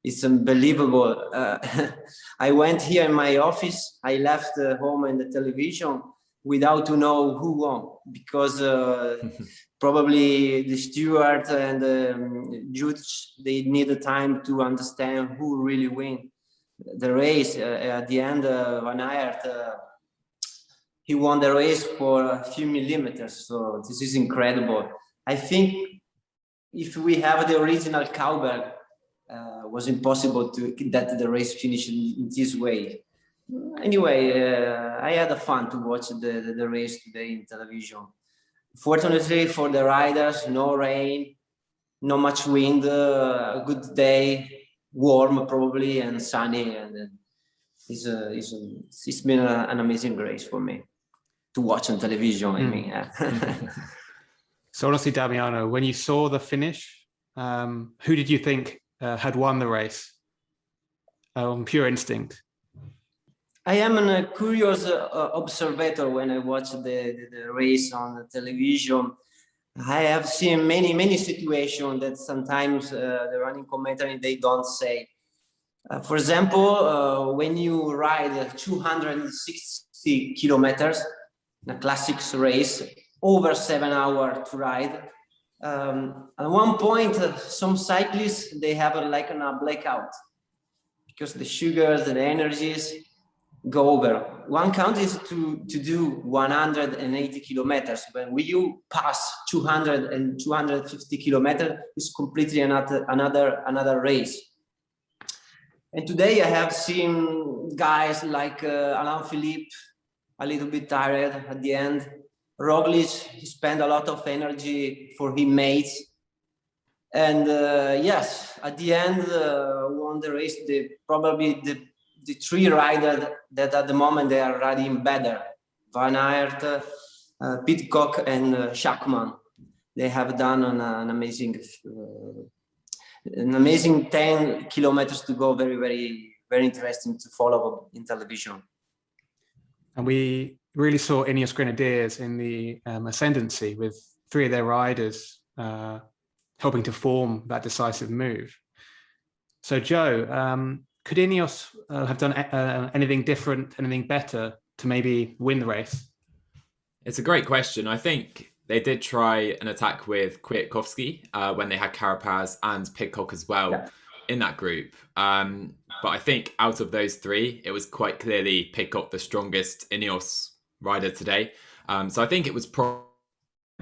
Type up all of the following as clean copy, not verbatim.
It's unbelievable. I went here in my office. I left home and the television without to know who won, because probably the steward and the judge, they need the time to understand who really win the race. At the end, Van Aert, he won the race for a few millimeters. So this is incredible. I think if we have the original cowbell, was impossible that the race finished in this way. Anyway, I had fun to watch the race today in television. Fortunately for the riders, no rain, not much wind, a good day, warm probably and sunny, and it's been an amazing race for me to watch on television. I mean, So honestly, Damiano, when you saw the finish, who did you think had won the race on pure instinct? I am a curious observer when I watch the race on the television. I have seen many situations that sometimes the running commentary, they don't say. For example, when you ride 260 kilometers in a classics race, over 7 hours to ride, at one point, some cyclists, they have like a blackout because the sugars and the energies go over. One count is to do 180 kilometers. When you pass 200 and 250 kilometers, it's completely another race. And today I have seen guys like Alain Philippe, a little bit tired at the end. Roglic, he spent a lot of energy for his mates. And yes, at the end, won the race, probably the three riders that at the moment they are riding better. Van Aert, Pidcock and Schachmann. They have done an amazing 10 kilometers to go. Very interesting to follow in television. And we really saw Ineos Grenadiers in the ascendancy with three of their riders helping to form that decisive move. So Joe, could Ineos have done anything different, anything better to maybe win the race? It's a great question. I think they did try an attack with Kwiatkowski when they had Carapaz and Pidcock as well in that group. But I think out of those three, it was quite clearly Pidcock the strongest Ineos rider today. So I think it was probably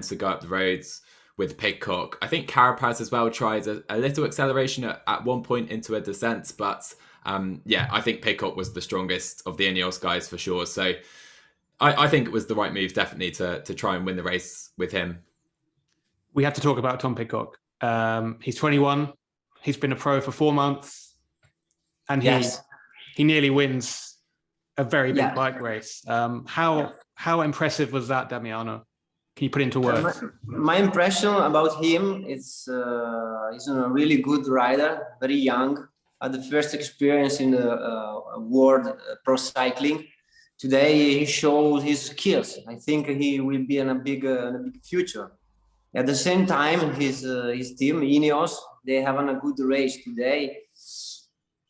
to go up the roads with Pidcock. I think Carapaz as well tried a little acceleration at one point into a descent, but I think Pidcock was the strongest of the Ineos guys for sure. So I think it was the right move, definitely, to try and win the race with him. We have to talk about Tom Pidcock. He's 21. He's been a pro for 4 months, and he nearly wins a very big bike race. How impressive was that, Damiano? Can you put it into words? My impression about him is he's a really good rider, very young, had the first experience in the world pro cycling. Today he shows his skills. I think he will be in a big future. At the same time, his team, Ineos, they have a good race today.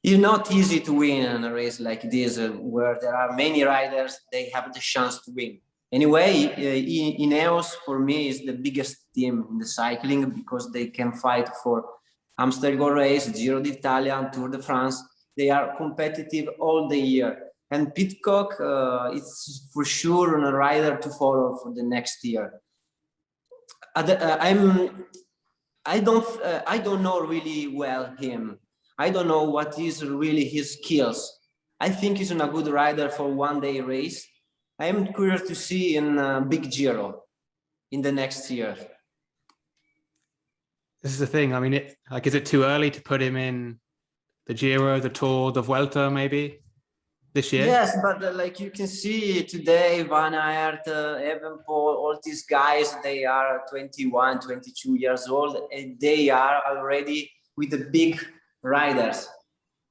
It's not easy to win in a race like this, where there are many riders, they have the chance to win. Anyway, Ineos, for me, is the biggest team in the cycling because they can fight for Amstel Gold Race, Giro d'Italia, Tour de France. They are competitive all the year. And Pidcock, it's for sure a rider to follow for the next year. I don't know really well him. I don't know what is really his skills. I think he's a good rider for one-day race. I am curious to see in big Giro in the next year. This is the thing. I mean, is it too early to put him in the Giro, the Tour, the Vuelta, maybe this year? Yes, but like you can see today, Van Aert, Evenepoel, all these guys, they are 21, 22 years old, and they are already with the big riders.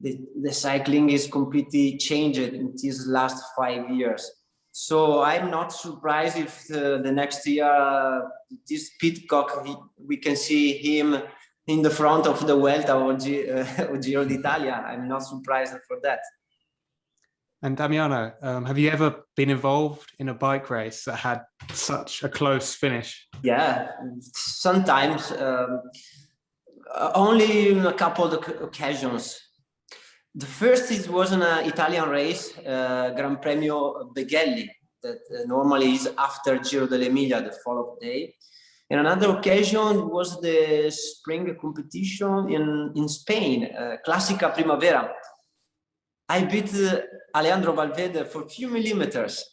The cycling is completely changed in these last 5 years. So I'm not surprised if the next year, this Pidcock, we can see him in the front of the Vuelta or Giro d'Italia. I'm not surprised for that. And Damiano, have you ever been involved in a bike race that had such a close finish? Yeah, sometimes, only in a couple of occasions. The first was an Italian race, Gran Premio Beghelli, that normally is after Giro dell'Emilia, the following day. And another occasion was the spring competition in Spain, Classica Primavera. I beat Alejandro Valverde for a few millimeters,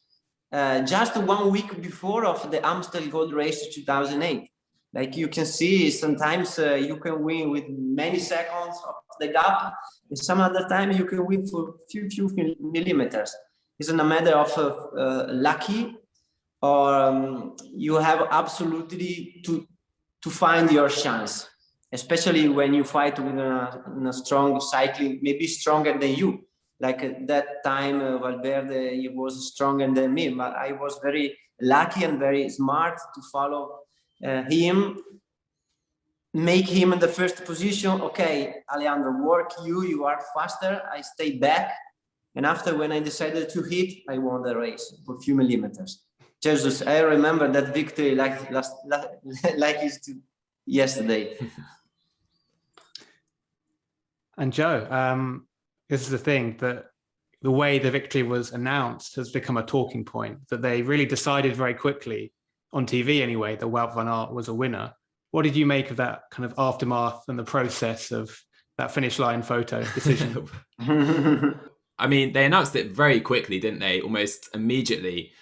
just 1 week before of the Amstel Gold Race 2008. Like you can see, sometimes you can win with many seconds of the gap, and some other time you can win for few millimeters. It's not a matter of lucky, or you have absolutely to find your chance, especially when you fight with a strong cycling, maybe stronger than you. Like at that time, Valverde, he was stronger than me, but I was very lucky and very smart to follow him, make him in the first position. Okay, Alejandro, work you are faster. I stay back. And after, when I decided to hit, I won the race for a few millimeters. Jesus, I remember that victory like yesterday. And Joe, this is the thing, that the way the victory was announced has become a talking point, that they really decided very quickly, on TV anyway, that Wout van Aert was a winner. What did you make of that kind of aftermath and the process of that finish line photo decision? I mean, they announced it very quickly, didn't they? Almost immediately,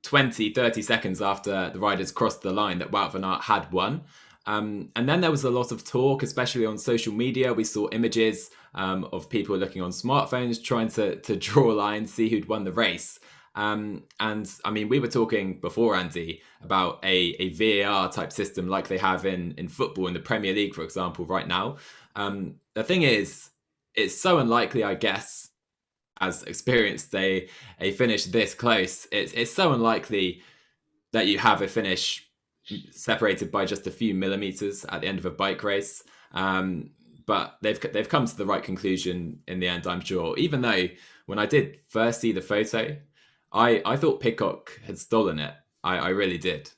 20, 30 seconds after the riders crossed the line, that Wout van Aert had won. And then there was a lot of talk, especially on social media. We saw images of people looking on smartphones, trying to draw a line, see who'd won the race. And I mean, we were talking before, Andy, about a VAR type system like they have in football, in the Premier League, for example, right now. The thing is, it's so unlikely, I guess, as experienced a finish this close. It's so unlikely that you have a finish separated by just a few millimeters at the end of a bike race. But they've come to the right conclusion in the end, I'm sure. Even though when I did first see the photo, I thought Peacock had stolen it. I really did.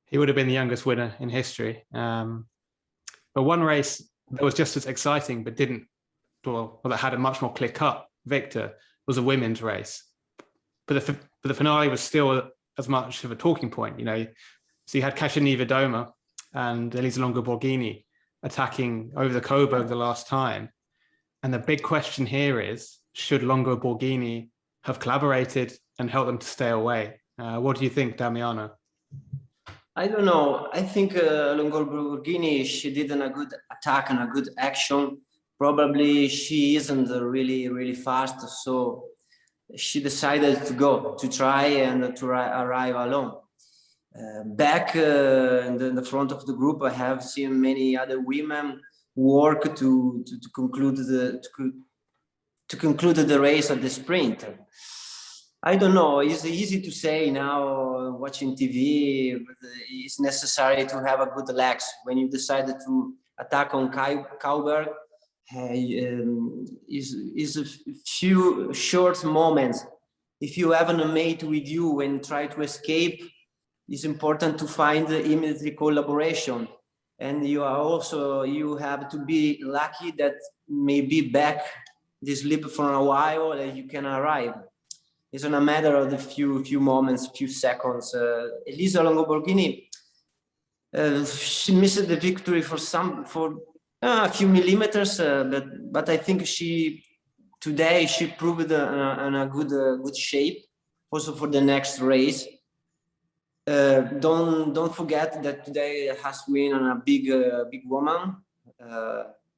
He would have been the youngest winner in history. But one race that was just as exciting, but that had a much more clear-cut victor, was a women's race. But the finale was still as much of a talking point, you know. So you had Kasia Niewiadoma and Elisa Longo-Borghini attacking over the Coburg the last time. And the big question here is, should Longo-Borghini have collaborated and helped them to stay away? What do you think, Damiano? I don't know. I think Longo-Borghini, she did a good attack and a good action. Probably she isn't really, really fast, so she decided to try and to arrive alone. Back in the front of the group, I have seen many other women work to conclude the race at the sprint. I don't know. It's easy to say now, watching TV, but it's necessary to have a good legs. When you decided to attack on Coburg, is a few short moments. If you have a mate with you and try to escape, it's important to find immediate collaboration. And you have to be lucky that maybe back this slip for a while you can arrive. It's not a matter of the few moments, few seconds. Elisa Longo-Borghini, she missed the victory for a few millimeters, but I think today she proved in a good shape also for the next race. Don't forget that today has been a big woman,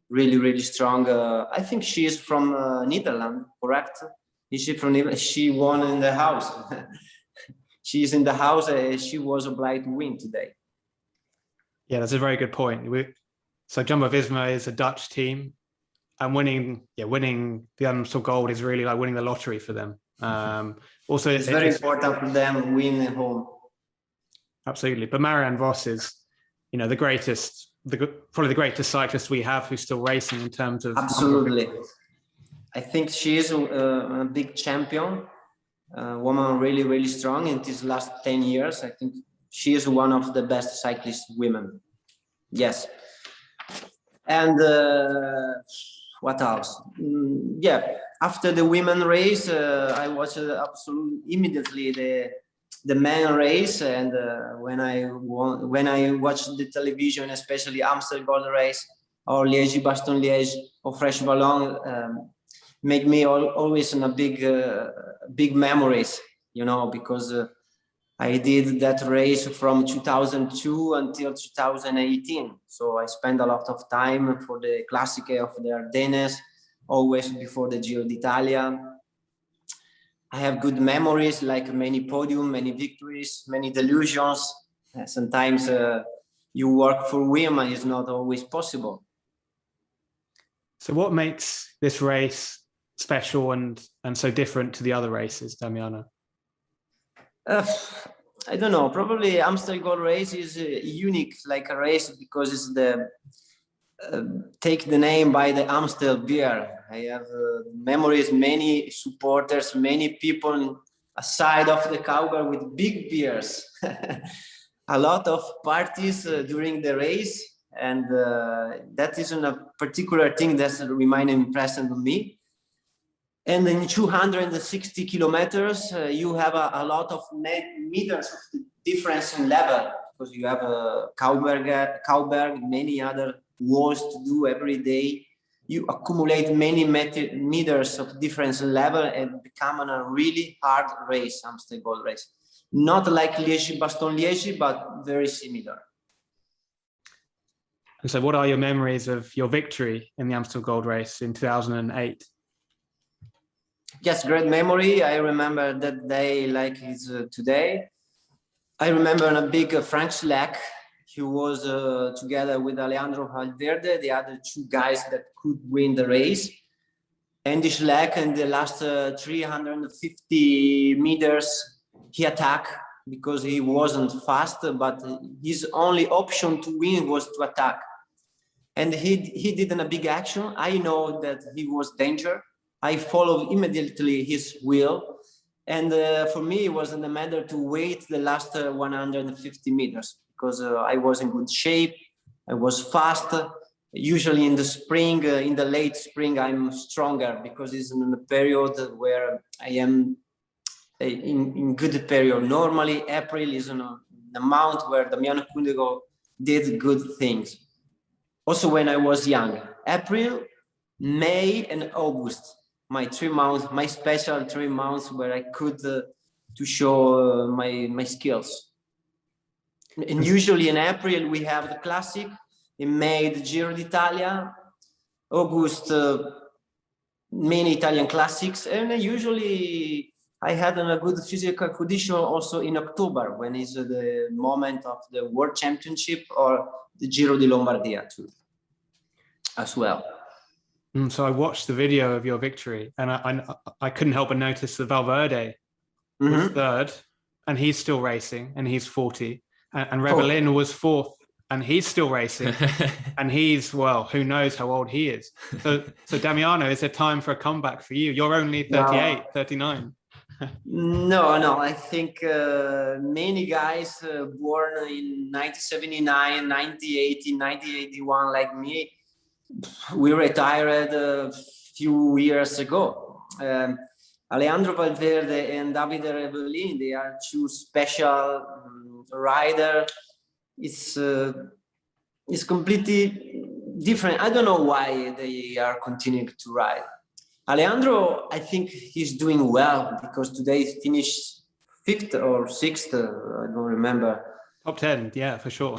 really, really strong. I think she is from Netherlands, correct? Is she from Netherlands? She won in the house. She is in the house. She was obliged to win today. Yeah, that's a very good point. So Jumbo-Visma is a Dutch team, and winning the Amstel Gold is really like winning the lottery for them. Also, it's very important for them win at home. Absolutely. But Marianne Vos is, the greatest probably the greatest cyclist we have who's still racing in terms of. Absolutely. I think she is a big champion, woman really, really strong in these last 10 years. I think she is one of the best cyclist women. Yes. And what else? Yeah, after the women race, I watched absolutely immediately the men race, and when I watched the television, especially Amstel Gold Race or Liège-Bastogne-Liège or Fresh Ballon, make me always in a big memories, you know, because I did that race from 2002 until 2018. So I spent a lot of time for the Classiche of the Ardennes, always before the Giro d'Italia. I have good memories, like many podium, many victories, many delusions. Sometimes you work for women is not always possible. So what makes this race special and so different to the other races, Damiano? I don't know, probably Amstel Gold Race is unique like a race because it's the take the name by the Amstel beer. I have memories, many supporters, many people aside of the cowgirl with big beers. A lot of parties during the race, and that is a particular thing that's remained impressive to me. And in 260 kilometers, you have a lot of meters of difference in level, because you have a Cowberg, many other walls to do every day. You accumulate many meters of difference in level and become a really hard race, Amstel Gold Race. Not like Liège-Bastogne-Liège, but very similar. And so what are your memories of your victory in the Amstel Gold Race in 2008? Yes, great memory. I remember that day like it's today. I remember a big Frank Schleck. He was together with Alejandro Valverde, the other two guys that could win the race. Andy Schleck in the last 350 meters, he attacked because he wasn't fast, but his only option to win was to attack. And he did a big action. I know that he was danger. I followed immediately his will. And for me, it wasn't a matter to wait the last 150 meters because I was in good shape. I was fast. Usually in the spring, in the late spring, I'm stronger because it's in a period where I am in good period. Normally, April is a month where Damiano Cunego did good things. Also, when I was young, April, May, and August. My 3 months, my special 3 months where I could to show my skills. And usually in April we have the Classic, in May the Giro d'Italia, August many Italian classics, and usually I had a good physical condition also in October when is the moment of the World Championship or the Giro di Lombardia too, as well. So I watched the video of your victory, and I couldn't help but notice that Valverde was third, and he's still racing, and he's 40, and Rebellin was fourth, and he's still racing, and he's, well, who knows how old he is. So Damiano, is there time for a comeback for you? You're only 38, 39. No, I think many guys born in 1979, 1980, 1981, like me, we retired a few years ago. Alejandro Valverde and Davide Rebellin, they are two special riders. It's completely different. I don't know why they are continuing to ride. Alejandro, I think he's doing well because today he finished 5th or 6th, I don't remember. Top 10, yeah, for sure.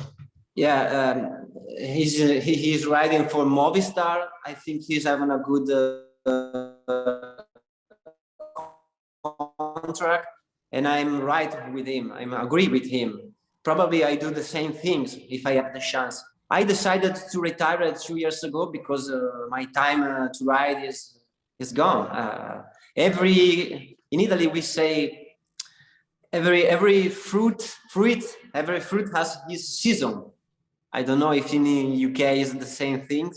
Yeah, he's riding for Movistar. I think he's having a good contract, and I'm right with him. I agree with him. Probably I do the same things if I have the chance. I decided to retire 2 years ago because my time to ride is gone. In Italy we say every fruit has his season. I don't know if in UK is the same thing.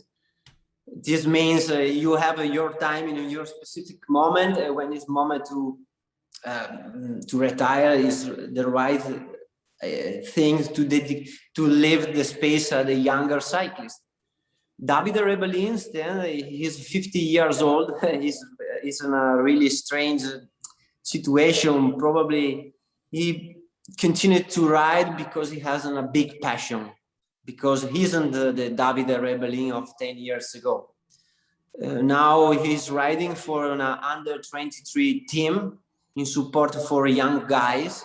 This means you have your time in your specific moment. When it's moment to retire is the right thing to leave the space at the younger cyclist. Davide Rebellin, then he's 50 years old. he's in a really strange situation. Probably he continued to ride because he has a big passion, because he isn't the Davide Rebellin of 10 years ago. Now he's riding for an under 23 team in support for young guys.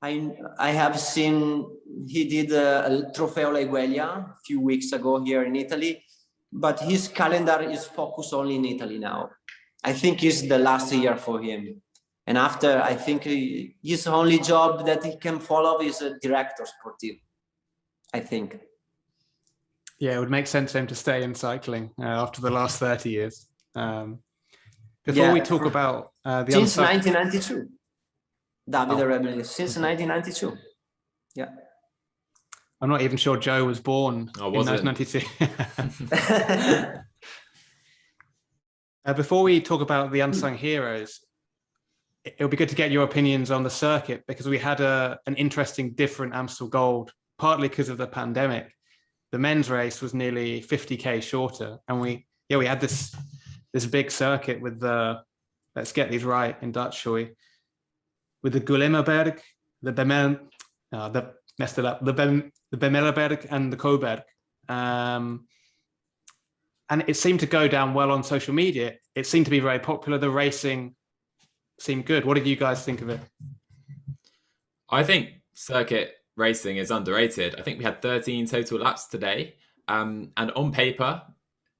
I have seen he did a Trofeo Laigueglia a few weeks ago here in Italy, but his calendar is focused only in Italy now. I think it's the last year for him. And after, I think his only job that he can follow is a director sportive, I think. Yeah, it would make sense for him to stay in cycling after the last 30 years. Before we talk about the since 1992, Davide Rebellin, since 1992. Yeah. I'm not even sure Joe was born in 1992. Before we talk about the unsung heroes, it would be good to get your opinions on the circuit, because we had an interesting, different Amstel Gold, partly because of the pandemic. The men's race was nearly 50k shorter, and we had this big circuit with the, let's get these right in Dutch, shall we? With the Gulemmerberg, the Bemellerberg and the Coburg. And it seemed to go down well on social media. It seemed to be very popular. The racing seemed good. What did you guys think of it? I think circuit racing is underrated. I think we had 13 total laps today. And on paper,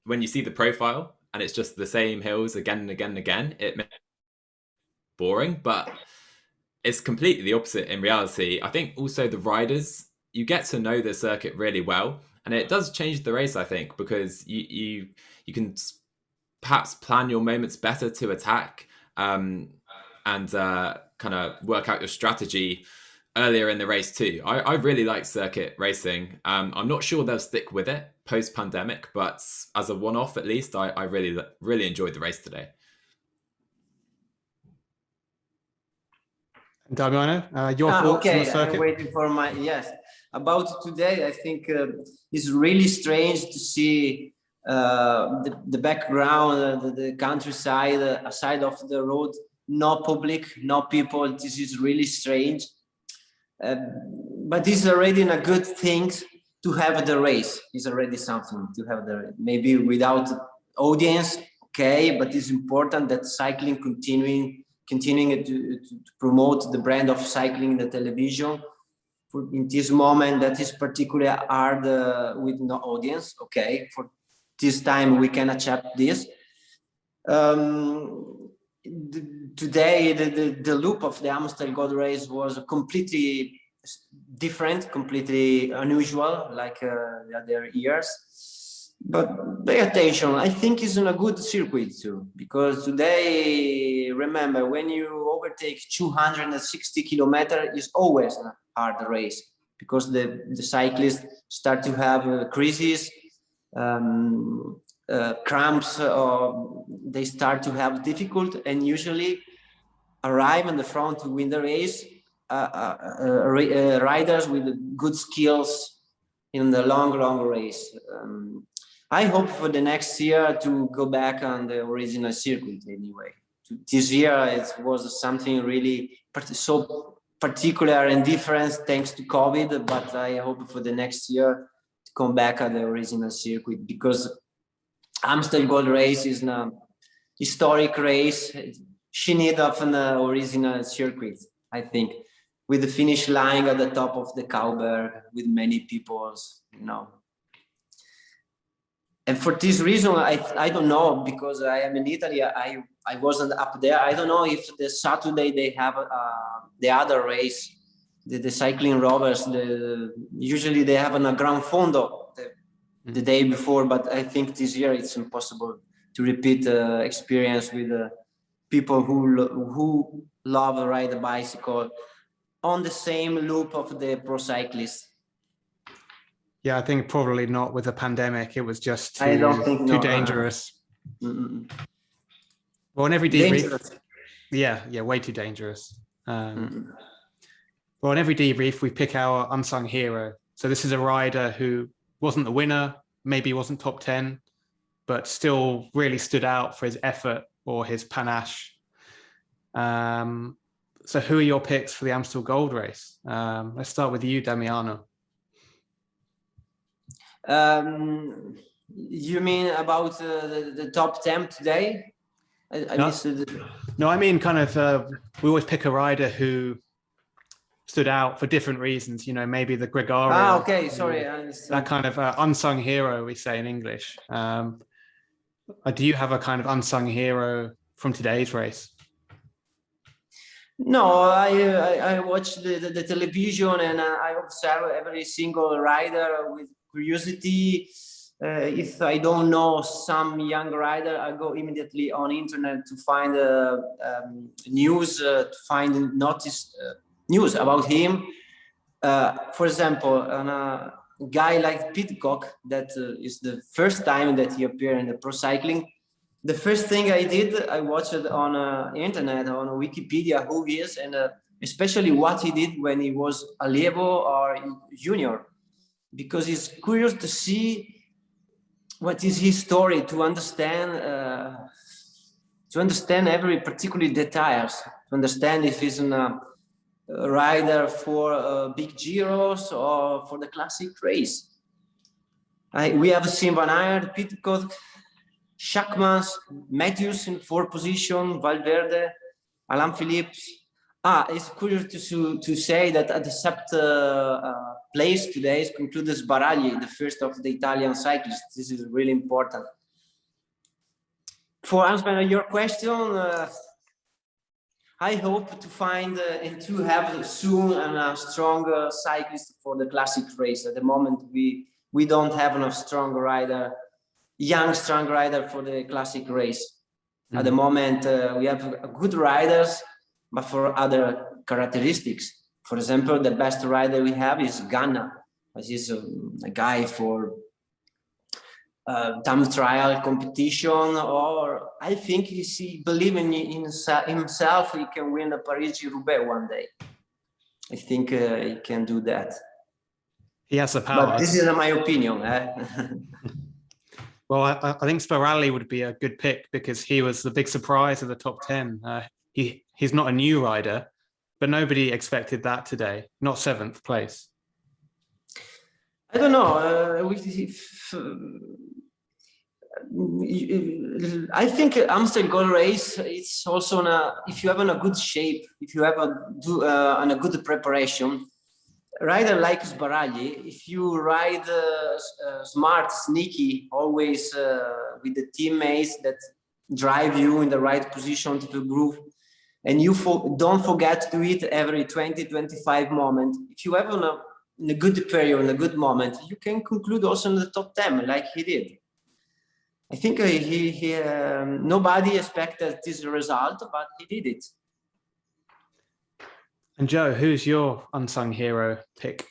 when you see the profile and it's just the same hills again and again and again, it makes it boring, but it's completely the opposite in reality. I think also the riders, you get to know the circuit really well, and it does change the race, I think, because you can perhaps plan your moments better to attack and kind of work out your strategy earlier in the race too. I really like circuit racing. I'm not sure they'll stick with it post-pandemic, but as a one-off at least, I really enjoyed the race today. Damiano, your thoughts on the circuit? I'm waiting for my, yes. About today, I think it's really strange to see the background, the countryside, aside of the road, no public, no people. This is really strange. But it's already a good thing to have the race. It's already something to have the, maybe without audience, okay, but it's important that cycling continuing to promote the brand of cycling in the television. In this moment that is particularly hard with no audience, okay, for this time we can accept this. Today the loop of the Amstel Gold Race was completely different, completely unusual, like the other years. But pay attention, I think it's in a good circuit too, because today, remember, when you overtake 260 kilometers, it's always a hard race, because the cyclists start to have crises, cramps, or they start to have difficult, and usually arrive in the front to win the race riders with good skills in the long race. I hope for the next year to go back on the original circuit anyway. This year it was something really so particular and different thanks to COVID, but I hope for the next year to come back at the original circuit, because Amstel Gold Race is a historic race. She needs an original circuit, I think, with the finish line at the top of the Kauberg, with many people, you know. And for this reason, I don't know, because I am in Italy, I wasn't up there. I don't know if the Saturday they have the other race, the cycling rovers, usually they have a Gran Fondo the day before, but I think this year it's impossible to repeat the experience with people who love to ride a bicycle on the same loop of the pro cyclists. Yeah, I think probably not with the pandemic. It was just I don't think too no. dangerous. Mm-mm. Well, in every debrief, Dangerous. yeah, way too dangerous. Mm-mm. Well, in every debrief, we pick our unsung hero. So this is a rider who wasn't the winner, maybe wasn't top 10, but still really stood out for his effort or his panache. So who are your picks for the Amstel Gold Race? Let's start with you, Damiano. You mean about the top 10 today? I missed it. No, I mean kind of, we always pick a rider who stood out for different reasons, you know, maybe the Gregario. Ah, okay, sorry. I understand. That kind of unsung hero, we say in English. Do you have a kind of unsung hero from today's race? No, I watch the television and I observe every single rider with curiosity. If I don't know some young rider, I go immediately on internet to find news, to find news about him. For example, a guy like Pidcock, that is the first time that he appeared in the pro cycling. The first thing I did, I watched it on internet, on Wikipedia, who he is, and especially what he did when he was a Allievo or junior, because it's curious to see what is his story, to understand every particular details, to understand if he's a rider for big Giros or for the classic race. We have seen Van Aert, Pidcock, Schachmans, Matthews in 4th position, Valverde, Alain Philippe. It's curious to say that at the 7th place today is concluded Sbaragli, the first of the Italian cyclists. This is really important. For answering your question, I hope to find and to have soon a strong cyclist for the classic race. At the moment, we don't have enough strong rider. Young, strong rider for the classic race. At the moment, we have good riders, but for other characteristics. For example, the best rider we have is Ganna, which is a guy for time trial competition, or I think he believes in himself, he can win the Paris-Roubaix one day. I think he can do that. He has the power. But this is my opinion. Well, I think Sbaragli would be a good pick because he was the big surprise of the top 10. He's not a new rider, but nobody expected that today. Not 7th place. I don't know. I think Amstel Gold Race, it's also if you have a good shape, if you have a good preparation, rider like Sbaragli, if you ride smart, sneaky, always with the teammates that drive you in the right position to the groove, and you don't forget to eat every 20-25 moments. If you have in a good period, in a good moment, you can conclude also in the top 10 like he did. I think nobody expected this result, but he did it. And Joe, who's your unsung hero pick?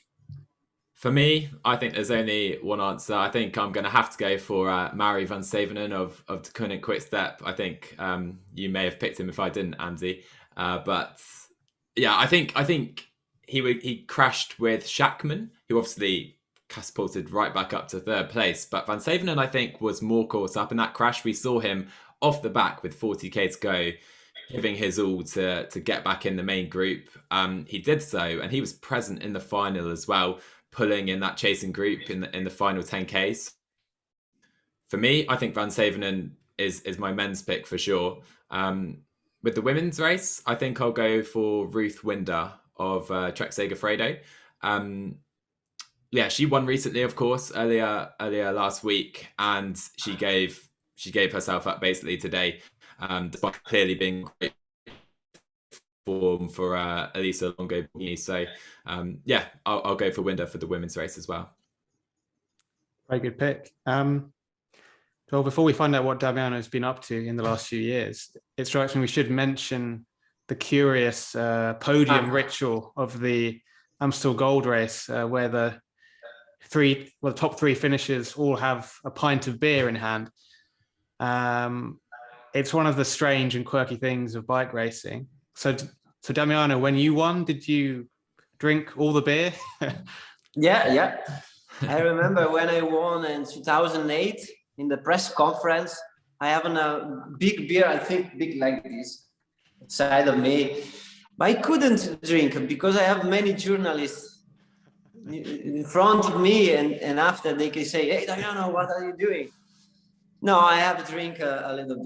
For me, I think there's only one answer. I think I'm going to have to go for Mari van Sevenen of the Koenig Quick-Step. I think you may have picked him if I didn't, Andy. But yeah, I think he crashed with Schachmann, who obviously catapulted right back up to 3rd place. But Van Sevenen, I think, was more caught up in that crash. We saw him off the back with 40k to go, giving his all to get back in the main group. He did so, and he was present in the final as well, pulling in that chasing group in the final 10Ks. For me, I think Van Sevenen is my men's pick for sure. With the women's race, I think I'll go for Ruth Winder of Trek Segafredo. Yeah, she won recently, of course, earlier last week, and she gave herself up basically today, despite clearly being great form for Elisa Longo. So yeah, I'll go for Winder for the women's race as well. Very good pick. Well, before we find out what Damiano's been up to in the last few years, it strikes me we should mention the curious podium ritual of the Amstel Gold Race, where the the top three finishers all have a pint of beer in hand. It's one of the strange and quirky things of bike racing. So Damiano, when you won, did you drink all the beer? Yeah. I remember when I won in 2008 in the press conference, I have a big beer, I think big like this, side of me. But I couldn't drink because I have many journalists in front of me, and after they can say, "Hey, Damiano, what are you doing?" No, I have to drink a little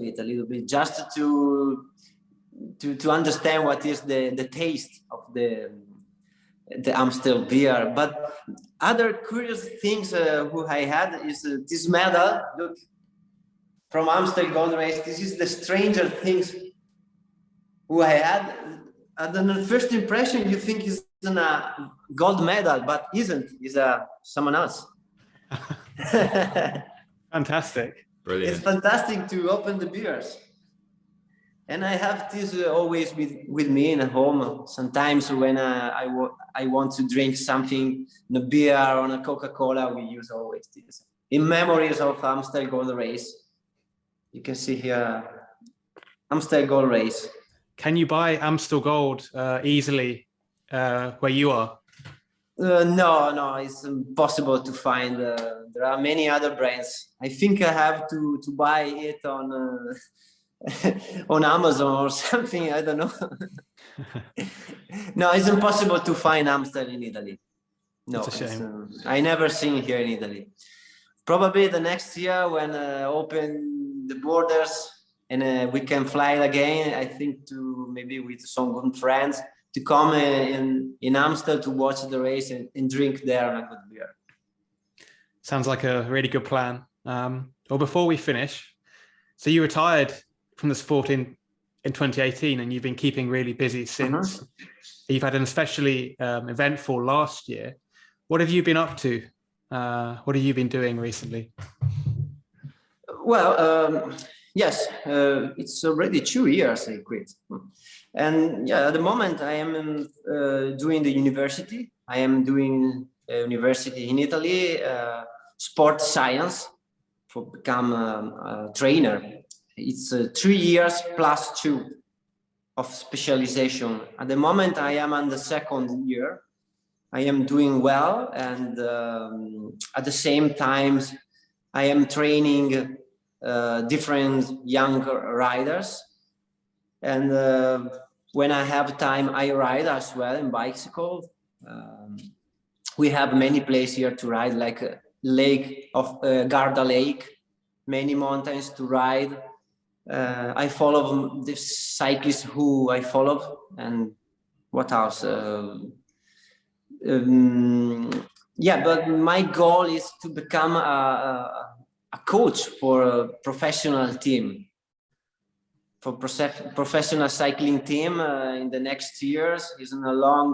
bit, just to understand what is the taste of the Amstel beer. But other curious things who I had is this medal. Look, from Amstel Gold Race. This is the stranger things who I had. And then the first impression you think is a gold medal, but isn't. Is someone else. Fantastic. Brilliant. It's fantastic to open the beers. And I have this always with me in home. Sometimes when I want to drink something, a beer or a Coca-Cola, we use always this. In memories of Amstel Gold Race. You can see here, Amstel Gold Race. Can you buy Amstel Gold easily where you are? No, it's impossible to find. There are many other brands. I think I have to buy it on on Amazon or something. I don't know. No, it's impossible to find Amstel in Italy. No, it's a shame. I never seen it here in Italy. Probably the next year when open the borders and we can fly again, I think to maybe with some good friends to come in Amstel to watch the race and drink there on a good beer. Sounds like a really good plan. Well, before we finish, so you retired from the sport in 2018 and you've been keeping really busy since. You've had an especially eventful last year. What have you been up to? What have you been doing recently? Well, yes, it's already 2 years I quit. And yeah, at the moment I am doing the university. I am doing a university in Italy, sport science, for become a trainer. It's 3 years plus 2 of specialization. At the moment I am on the 2nd year. I am doing well, and at the same time I am training different young riders, and when I have time I ride as well in bicycle. We have many places here to ride, like Lake of Garda Lake, many mountains to ride. I follow the cyclists who I follow, and what else? Yeah, but my goal is to become a coach for a professional team, for professional cycling team in the next years. It's a long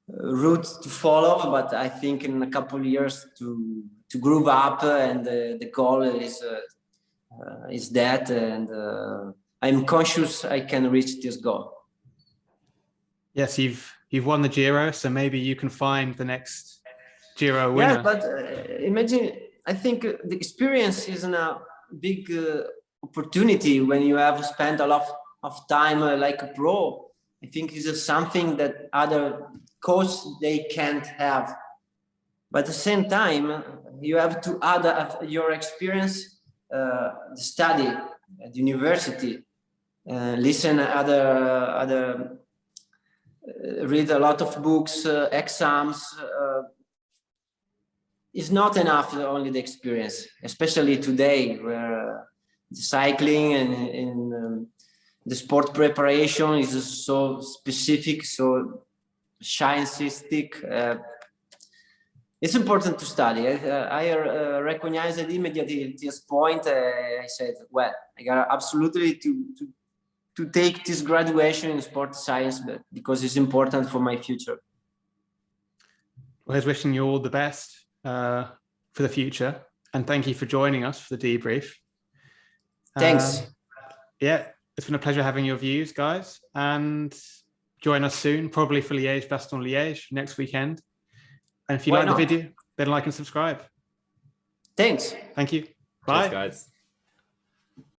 route to follow, but I think in a couple of years to grow up, and the goal is that, and I'm conscious I can reach this goal. Yes, you've won the Giro, so maybe you can find the next Giro winner. Yeah, but imagine, I think the experience is a big opportunity when you have spent a lot of time like a pro. I think it's something that other coaches they can't have. But at the same time, you have to add your experience, the study at university, listen other read a lot of books, exams. It's not enough only the experience, especially today where the cycling and the sport preparation is so specific, so scientific. It's important to study. I recognized it immediately at this point. I said, well, I got absolutely to take this graduation in sport science, because it's important for my future. Well, I was wishing you all the best for the future, and thank you for joining us for the debrief. Thanks. Yeah, it's been a pleasure having your views, guys, and join us soon, probably for Liège-Bastogne-Liège next weekend. And if you Why like the not? video, then like and subscribe. Thanks. Thank you. Bye. Cheers, guys.